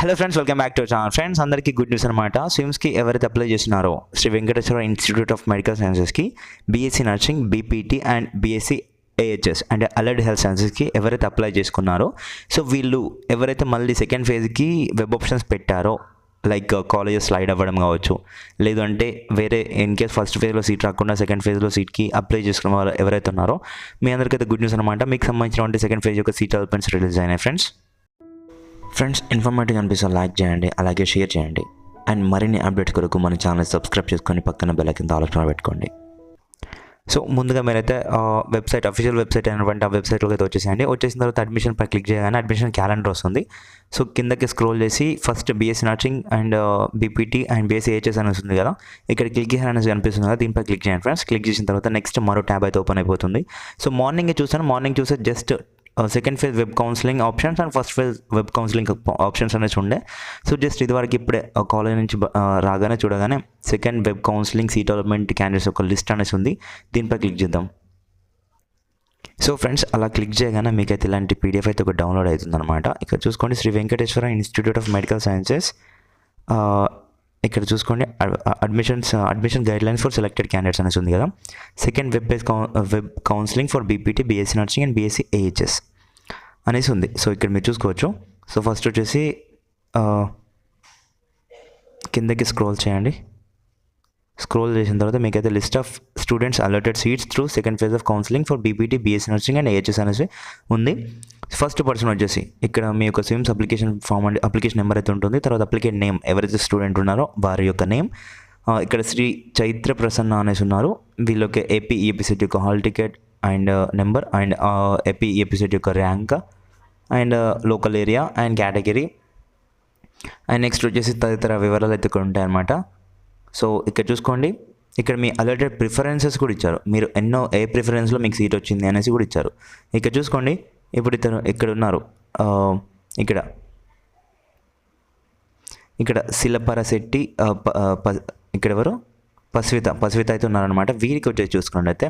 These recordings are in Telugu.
Hello friends, welcome back to channel. Friends అందరికీ గుడ్ న్యూస్ అనమాట. స్విమ్స్కి ఎవరైతే అప్లై చేస్తున్నారో Sri Venkateswara institute of medical సైన్సెస్కి BSc nursing, BPT and BSc AHS and allied health సైన్సెస్కి ఎవరైతే అప్లై చేసుకున్నారో సో వీళ్ళు ఎవరైతే మళ్ళీ సెకండ్ ఫేజ్కి వెబ్ ఆప్షన్స్ పెట్టారో లైక్ కాలేజెస్ స్లైడ్ అవ్వడం కావచ్చు, లేదంటే వేరే ఇన్ కేస్ ఫస్ట్ ఫేజ్లో సీట్ రాకుండా సెకండ్ ఫేజ్లో సీట్కి అప్లై చేసుకున్న వాళ్ళు ఎవరైతే ఉన్నారో మీ అందరికైతే గుడ్ న్యూస్ అనమాట. మీకు సంబంధించిన సెకండ్ ఫేజ్ యొక్క సీట్ అలొట్మెంట్స్ రిలీజ్ అయినాయి ఫ్రెండ్స్ ఇన్ఫర్మేటివ్ అనిపిస్తే లైక్ చేయండి, అలాగే షేర్ చేయండి అండ్ మరిన్ని అప్డేట్స్ కొరకు మన ఛానల్ సబ్స్క్రైబ్ చేసుకొని పక్కన బెల్ కింద ఆలోచన పెట్టుకోండి. సో ముందుగా మీరైతే వెబ్సైట్ అఫీషియల్ వెబ్సైట్ అయినటువంటి ఆ వెబ్సైట్లోకి అయితే వచ్చేసేయండి. వచ్చేసిన తర్వాత అడ్మిషన్ పై క్లిక్ చేయగానే అడ్మిషన్ క్యాలెండర్ వస్తుంది. సో కిందకి స్క్రోల్ చేసి first BSc nursing and BPT and BSc AHS అని వస్తుంది కదా, ఇక్కడ క్లిక్ చేయాలని అనేసి కనిపిస్తుంది కదా, దీనిపై క్లిక్ చేయండి ఫ్రెండ్స్. క్లిక్ చేసిన తర్వాత నెక్స్ట్ మరో ట్యాబ్ అయితే ఓపెన్ అయిపోతుంది. సో మార్నింగ్ చూస్తే just second phase web counselling options and first phase web counselling options అనేసి ఉండే. సో జస్ట్ ఇదివరకు ఇప్పుడే కాలేజ్ నుంచి రాగానే చూడగానే second web counselling seat allotment candidates ఒక లిస్ట్ అనేసి ఉంది, దీనిపై క్లిక్ చేద్దాం. సో ఫ్రెండ్స్ అలా క్లిక్ చేయగానే మీకైతే ఇలాంటి పీడిఎఫ్ అయితే ఒక డౌన్లోడ్ అవుతుందన్నమాట. ఇక్కడ చూసుకోండి, Shri Venkateswara institute of medical sciences. ఇక్కడ చూసుకోండి admission guidelines for selected candidates అనేసి ఉంది కదా. Second web counselling for BPT, BSc nursing and BSc AHS అనేసి ఉంది. సో ఇక్కడ మీరు చూసుకోవచ్చు. సో ఫస్ట్ వచ్చేసి కిందకి స్క్రోల్ చేయండి. స్క్రోల్ చేసిన తర్వాత మీకైతే list of students allotted seats through second phase of counselling for BPT, BSc nursing and AHS అనేసి ఉంది. ఫస్ట్ పర్సన్ వచ్చేసి ఇక్కడ మీ యొక్క SVIMS application form and application number అయితే ఉంటుంది. తర్వాత అప్లికేషన్ నేమ్, ఎవరైతే స్టూడెంట్ ఉన్నారో వారి యొక్క నేమ్. ఇక్కడ శ్రీ చైత్ర ప్రసన్న అనేసి ఉన్నారు. వీళ్ళకి ఏపీ ఈఎపిసెట్ యొక్క hall ticket and number and AP EAPCET యొక్క rank and local area and category and next వచ్చేసి తదితర వివరాలు అయితే ఇక్కడ ఉంటాయన్నమాట. సో ఇక్కడ చూసుకోండి, ఇక్కడ మీ అలర్టెడ్ ప్రిఫరెన్సెస్ కూడా ఇచ్చారు. మీరు ఏ ప్రిఫరెన్స్లో మీకు సీట్ వచ్చింది అనేసి కూడా ఇచ్చారు. ఇక్కడ చూసుకోండి, ఇప్పుడు ఇతను ఇక్కడ ఉన్నారు. ఇక్కడ శిలపరశెట్టి, ఇక్కడ ఎవరు పస్విత అయితే ఉన్నారనమాట. వీరికి వచ్చేసి చూసుకున్నట్టు అయితే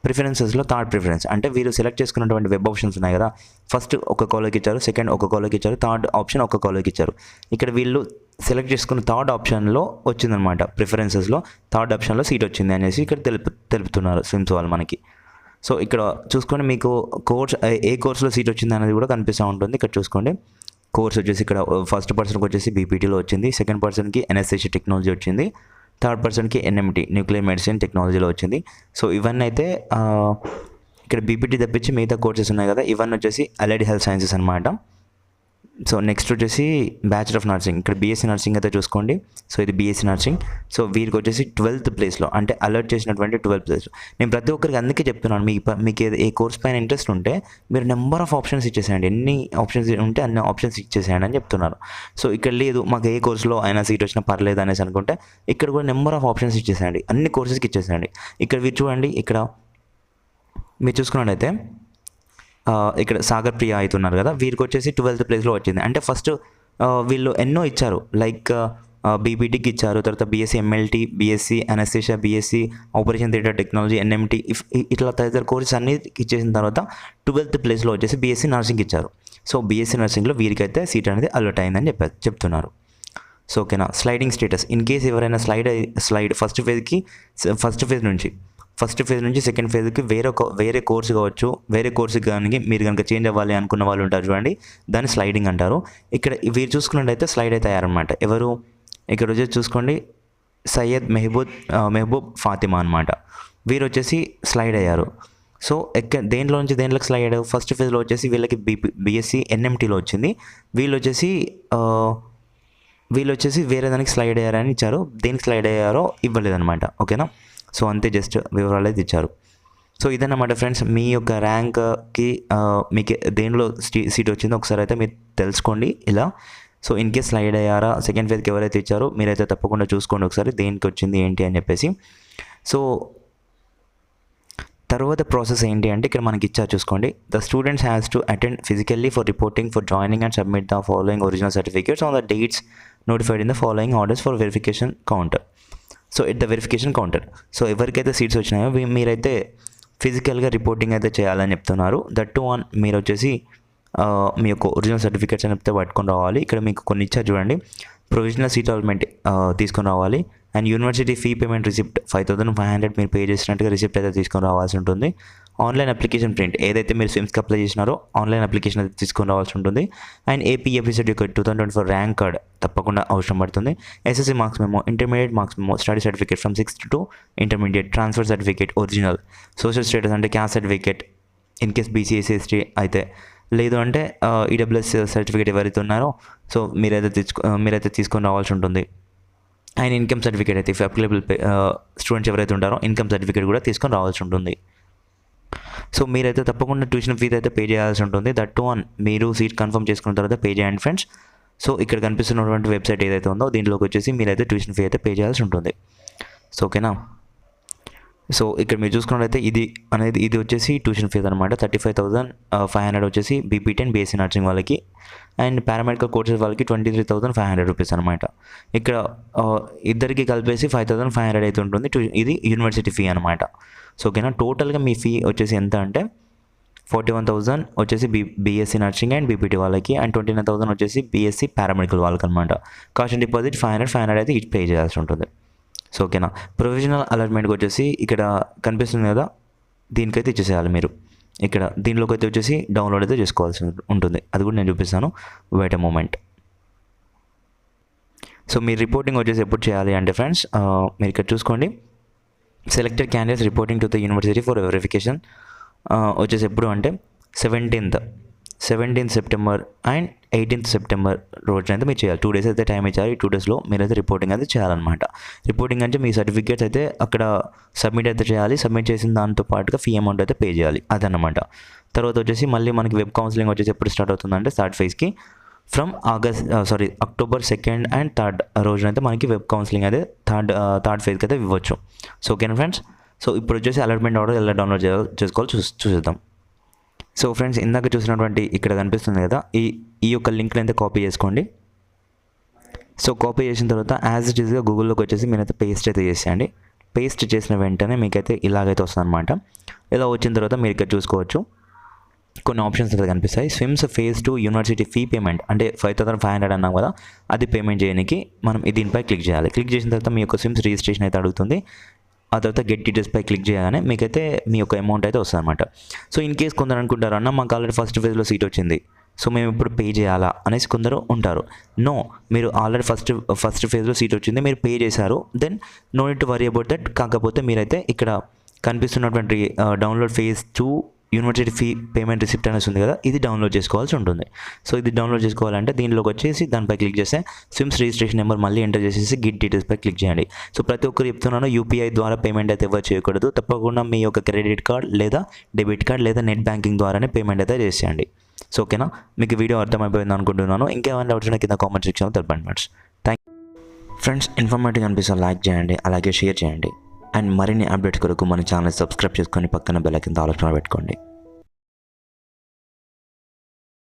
ప్రిఫరెన్సెస్లో థర్డ్ ప్రిఫరెన్స్ అంటే వీరు సెలెక్ట్ చేసుకున్నటువంటి వెబ్ ఆప్షన్స్ ఉన్నాయి కదా, ఫస్ట్ ఒక కాలేజ్కి ఇచ్చారు, సెకండ్ ఒక కాలేజ్కి ఇచ్చారు, థర్డ్ ఆప్షన్ ఒక కాలేజ్కి ఇచ్చారు. ఇక్కడ వీళ్ళు సెలెక్ట్ చేసుకున్న థర్డ్ ఆప్షన్లో వచ్చిందనమాట. ప్రిఫరెన్సెస్లో థర్డ్ ఆప్షన్లో సీట్ వచ్చింది అనేసి ఇక్కడ తెలుపుతున్నారు స్విమ్స్ వాళ్ళు మనకి. సో ఇక్కడ చూసుకోండి, మీకు ఏ కోర్సులో సీట్ వచ్చింది అనేది కూడా కనిపిస్తూ ఉంటుంది. ఇక్కడ చూసుకోండి, కోర్స్ వచ్చేసి ఇక్కడ ఫస్ట్ పర్సన్కి వచ్చేసి బీపీటీలో వచ్చింది, సెకండ్ పర్సన్కి ఎన్ఎస్ఎస్సి టెక్నాలజీ వచ్చింది, థర్డ్ పర్సన్కి ఎన్ఎంటీ న్యూక్లియర్ మెడిసిన్ టెక్నాలజీలో వచ్చింది. సో ఇవన్నీ అయితే ఇక్కడ బీపీటీ తప్పించి మిగతా కోర్సెస్ ఉన్నాయి కదా, ఇవన్నీ వచ్చేసి అలైడ్ హెల్త్ సైన్సెస్ అనమాట. సో నెక్స్ట్ వచ్చేసి బ్యాచిలర్ ఆఫ్ నర్సింగ్, ఇక్కడ బీఎస్సీ నర్సింగ్ అయితే చూసుకోండి. సో ఇది బీఎస్సీ నర్సింగ్. సో వీరికి వచ్చేసి 12th ప్లేస్లో అంటే అలర్ట్ చేసినటువంటి 12th ప్లేస్లో. నేను ప్రతి ఒక్కరికి అందుకే చెప్తున్నాను, మీకు ఏ కోర్స్ పైన ఇంట్రెస్ట్ ఉంటే మీరు నెంబర్ ఆఫ్ ఆప్షన్స్ ఇచ్చేసేయండి, ఎన్ని ఆప్షన్స్ ఉంటే అన్ని ఆప్షన్స్ ఇచ్చేసేయండి అని చెప్తున్నారు. సో ఇక్కడ లేదు మాకు ఏ కోర్సులో అయినా సీట్ వచ్చినా పర్లేదు అనేసి అనుకుంటే ఇక్కడ కూడా నెంబర్ ఆఫ్ ఆప్షన్స్ ఇచ్చేసేయండి, అన్ని కోర్సెస్కి ఇచ్చేసేయండి. ఇక్కడ మీరు చూడండి, ఇక్కడ మీరు చూసుకున్నట్టయితే ఇక్కడ సాగర్ ప్రియ అవుతున్నారు కదా, వీరికి వచ్చేసి 12th ప్లేస్లో వచ్చింది. అంటే ఫస్ట్ వీళ్ళు ఎన్నో ఇచ్చారు, లైక్ బీబీటీకి ఇచ్చారు, తర్వాత BSc MLT, BSc anaesthesia, BSc operation theatre technology, NMT, ఇట్లా తదితర కోర్సెస్ అన్ని ఇచ్చేసిన తర్వాత 12th ప్లేస్లో వచ్చేసి బీఎస్సీ నర్సింగ్ ఇచ్చారు. సో బీఎస్సీ నర్సింగ్లో వీరికైతే సీట్ అనేది అలర్ట్ అయిందని చెప్తున్నారు. సో ఓకేనా. స్లైడింగ్ స్టేటస్, ఇన్ కేస్ ఎవరైనా స్లైడ్ ఫస్ట్ ఫేజ్ నుంచి సెకండ్ ఫేజ్కి వేరే కోర్సు కావచ్చు, వేరే కోర్సుకి కానీ మీరు కనుక చేంజ్ అవ్వాలి అనుకున్న వాళ్ళు ఉంటారు చూడండి, దాన్ని స్లైడింగ్ అంటారు. ఇక్కడ వీరు చూసుకున్నట్టయితే స్లైడ్ అయితే అయ్యారనమాట. ఎవరు ఇక్కడ వచ్చేసి చూసుకోండి, సయ్యద్ మెహబూబ్ ఫాతిమా అనమాట. వీరు వచ్చేసి స్లైడ్ అయ్యారు. సో దేంట్లోకి స్లైడ్ అయ్యారు, ఫస్ట్ ఫేజ్లో వచ్చేసి వీళ్ళకి బీఎస్సీ ఎన్ఎంటీలో వచ్చింది, వీళ్ళు వచ్చేసి వేరే దానికి స్లైడ్ అయ్యారని ఇచ్చారు, దేనికి స్లైడ్ అయ్యారో ఇవ్వలేదన్నమాట. ఓకేనా. సో అంతే, జస్ట్ వివరాలు అయితే ఇచ్చారు. సో ఇదన్నమాట ఫ్రెండ్స్, మీ యొక్క ర్యాంక్కి మీకు దేనిలో సీట్ వచ్చిందో ఒకసారి అయితే మీరు తెలుసుకోండి ఇలా. సో ఇన్ కేస్ స్లైడ్ అయ్యారా, సెకండ్ ఫేజ్కి ఎవరైతే ఇచ్చారో మీరైతే తప్పకుండా చూసుకోండి ఒకసారి దేనికి వచ్చింది ఏంటి అని చెప్పేసి. సో తర్వాత ప్రాసెస్ ఏంటి అంటే ఇక్కడ మనకి ఇచ్చారు చూసుకోండి, the students has to attend physically for reporting for joining and submit the following original certificates on the dates notified in the following orders for verification counter. So at the verification counter. So ఎవరికైతే సీట్స్ వచ్చినాయో మీరైతే ఫిజికల్గా రిపోర్టింగ్ అయితే చేయాలని చెప్తున్నారు. దట్ టు ఆన్ మీరు వచ్చేసి మీ యొక్క ఒరిజినల్ సర్టిఫికేట్స్ అయితే పట్టుకొని రావాలి. ఇక్కడ మీకు కొన్ని ఇచ్చారు చూడండి. ప్రొవిజనల్ సీట్ అలాట్మెంట్ తీసుకొని రావాలి. And university fee payment receipt 5,500 మీరు పే చేసినట్టుగా రిసిప్ట్ అయితే తీసుకొని రావాల్సి ఉంటుంది. ఆన్లైన్ అప్లికేషన్ ప్రింట్ ఏదైతే మీరు స్విమ్స్కి అప్లై చేసినారో ఆన్లైన్ అప్లికేషన్ అయితే తీసుకొని రావాల్సి ఉంటుంది. అండ్ ఏపీఎఫ్ఎస్సెట్ యొక్క 2024 ర్యాంక్ కార్డ్ తప్పకుండా అవసరం పడుతుంది. SSC marks memo, intermediate marks memo, study certificate from 6th to intermediate, transfer certificate original, social status అంటే caste certificate in case BC SC ST అయితే, లేదు అంటే ఈడబ్ల్యూఎస్ సర్టిఫికేట్ ఎవరైతే ఉన్నారో సో మీరైతే తీసుకొని రావాల్సి ఉంటుంది. అండ్ ఇన్కమ్ సర్టిఫికేట్ అయితే ఇఫ్ అప్లికబుల్ స్టూడెంట్స్ ఎవరైతే ఉంటారో ఇన్కమ్ సర్టిఫికేట్ కూడా తీసుకొని రావాల్సి ఉంటుంది. సో మీరైతే తప్పకుండా ట్యూషన్ ఫీజు అయితే పే చేయాల్సి ఉంటుంది. దట్ టు వన్ మీరు సీట్ కన్ఫర్మ్ చేసుకున్న తర్వాత పే చేయండి ఫ్రెండ్స్. సో ఇక్కడ కనిపిస్తున్నటువంటి వెబ్సైట్ ఏదైతే ఉందో దీంట్లోకి వచ్చేసి మీరైతే ట్యూషన్ ఫీ అయితే పే చేయాల్సి ఉంటుంది. సో ఓకేనా. సో ఇక్కడ మీరు చూసుకున్నట్లయితే ఇది వచ్చేసి ట్యూషన్ ఫీజు అనమాట. 35,500 వచ్చేసి బీపీటీ అండ్ బీఎస్సీ నర్సింగ్ వాళ్ళకి, అండ్ పారామెడికల్ కోర్సెస్ వాళ్ళకి 23,500 రూపీస్ అనమాట. ఇక్కడ ఇద్దరికి కలిపేసి 5,500 అయితే ఉంటుంది. ఇది యూనివర్సిటీ ఫీ అనమాట. సో ఓకేనా. టోటల్గా మీ ఫీ వచ్చేసి ఎంత అంటే 41,000 వచ్చేసి బీఎస్సీ నర్సింగ్ అండ్ బీపీటీ వాళ్ళకి, అండ్ 29,000 వచ్చేసి బీఎస్సీ పారామెడికల్ వాళ్ళకి అనమాట. కాస్ట్ అండ్ డిపాజిట్ 500 అయితే ఈచ్ పే చేయాల్సి ఉంటుంది. సో ఓకేనా. ప్రొవిజనల్ అలాట్మెంట్కి వచ్చేసి ఇక్కడ కనిపిస్తుంది కదా, దీనికైతే ఇచ్చేసేయాలి మీరు. ఇక్కడ దీనిలోకి అయితే వచ్చేసి డౌన్లోడ్ అయితే చేసుకోవాల్సి ఉంటుంది. అది కూడా నేను చూపిస్తాను, వెయిట్ ఎ మూమెంట్. సో మీ రిపోర్టింగ్ వచ్చేసి ఎప్పుడు చేయాలి అంటే ఫ్రెండ్స్ మీరు ఇక్కడ చూసుకోండి. Selected candidates reporting to the university for verification వచ్చేసి ఎప్పుడు అంటే 17th September and 18th September రోజున అయితే మీరు చేయాలి. 2 days అయితే టైం ఇచ్చారు. ఈ 2 daysలో మీరైతే రిపోర్టింగ్ అయితే చేయాలన్నమాట. రిపోర్టింగ్ అంటే మీ సర్టిఫికేట్స్ అయితే అక్కడ సబ్మిట్ అయితే చేయాలి. సబ్మిట్ చేసిన దాంతో పాటుగా ఫీ అమౌంట్ అయితే పే చేయాలి, అదన్నమాట. తర్వాత వచ్చేసి మళ్ళీ మనకి వెబ్ కౌన్సిలింగ్ వచ్చేసి ఎప్పుడు స్టార్ట్ అవుతుందంటే థర్డ్ ఫేజ్కి from October 2nd and 3rd రోజున అయితే మనకి వెబ్ కౌన్సిలింగ్ అయితే థర్డ్ ఫేజ్కి అయితే ఇవ్వచ్చు. సో ఓకేనా ఫ్రెండ్స్. సో ఇప్పుడు వచ్చేసి అలాట్మెంట్ ఆర్డర్ ఎలా డౌన్లోడ్ చేసుకోవాలి చూసేద్దాం. సో ఫ్రెండ్స్ ఇందాక చూసినటువంటి ఇక్కడ కనిపిస్తుంది కదా, ఈ యొక్క లింక్ని అయితే కాపీ చేసుకోండి. సో కాపీ చేసిన తర్వాత యాజ్ ఇట్ ఈస్గా గూగుల్లోకి వచ్చేసి మీరైతే పేస్ట్ అయితే చేసేయండి. పేస్ట్ చేసిన వెంటనే మీకైతే ఇలాగైతే వస్తుంది అనమాట. ఇలా వచ్చిన తర్వాత మీరు ఇక్కడ చూసుకోవచ్చు కొన్ని ఆప్షన్స్ అయితే కనిపిస్తాయి. SVIMS phase 2 university fee payment అంటే 5,500 అన్నాం కదా, అది పేమెంట్ చేయడానికి మనం దీనిపై క్లిక్ చేయాలి. క్లిక్ చేసిన తర్వాత మీ యొక్క స్విమ్స్ రిజిస్ట్రేషన్ అయితే అడుగుతుంది. ఆ తర్వాత గెట్ డీటెయిల్స్పై క్లిక్ చేయగానే మీకైతే మీ యొక్క అమౌంట్ అయితే వస్తుంది అనమాట. సో ఇన్ కేస్ కొందరు అనుకుంటారు, అన్న మాకు ఆల్రెడీ ఫస్ట్ ఫేజ్లో సీట్ వచ్చింది, సో మేము ఇప్పుడు పే చేయాలా అనేసి కొందరు ఉంటారు. నో, మీరు ఆల్రెడీ ఫస్ట్ ఫేజ్లో సీట్ వచ్చింది, మీరు పే చేశారు, then no need to worry about that. కాకపోతే మీరైతే ఇక్కడ కనిపిస్తున్నటువంటి download phase 2 university fee payment receipt అనేసి ఉంది కదా, ఇది డౌన్లోడ్ చేసుకోవాల్సి ఉంటుంది. సో ఇది డౌన్లోడ్ చేసుకోవాలంటే దీనిలోకి వచ్చేసి దానిపై క్లిక్ చేస్తే స్విమ్స్ రిజిస్ట్రేషన్ నెంబర్ మళ్ళీ ఎంటర్ చేసేసి గిట్ డీటెయిల్స్పై క్లిక్ చేయండి. సో ప్రతి ఒక్కరు చెప్తున్నాను, యూపీఐ ద్వారా పేమెంట్ అయితే ఎవరు చేయకూడదు. తప్పకుండా మీ యొక్క క్రెడిట్ కార్డ్ లేదా డెబిట్ కార్డ్ లేదా నెట్ బ్యాంకింగ్ ద్వారానే పేమెంట్ అయితే చేసేయండి. సో ఓకేనా. మీకు వీడియో అర్థమైపోయింది అనుకుంటున్నాను. ఇంకేమైనా డౌట్స్ ఉన్నా కింద కామెంట్ సెక్షన్లో తెలపండి ఫ్రెండ్స్. ఫ్రెండ్స్ ఇన్ఫర్మేటివ్ అనిపిస్తే లైక్ చేయండి, అలాగే షేర్ చేయండి. అండ్ మరిన్ని అప్డేట్స్ కొరకు మన ఛానల్ సబ్స్క్రైబ్ చేసుకొని పక్కన బెల్ ఐకాన్ ఆల్ పెట్టుకోండి.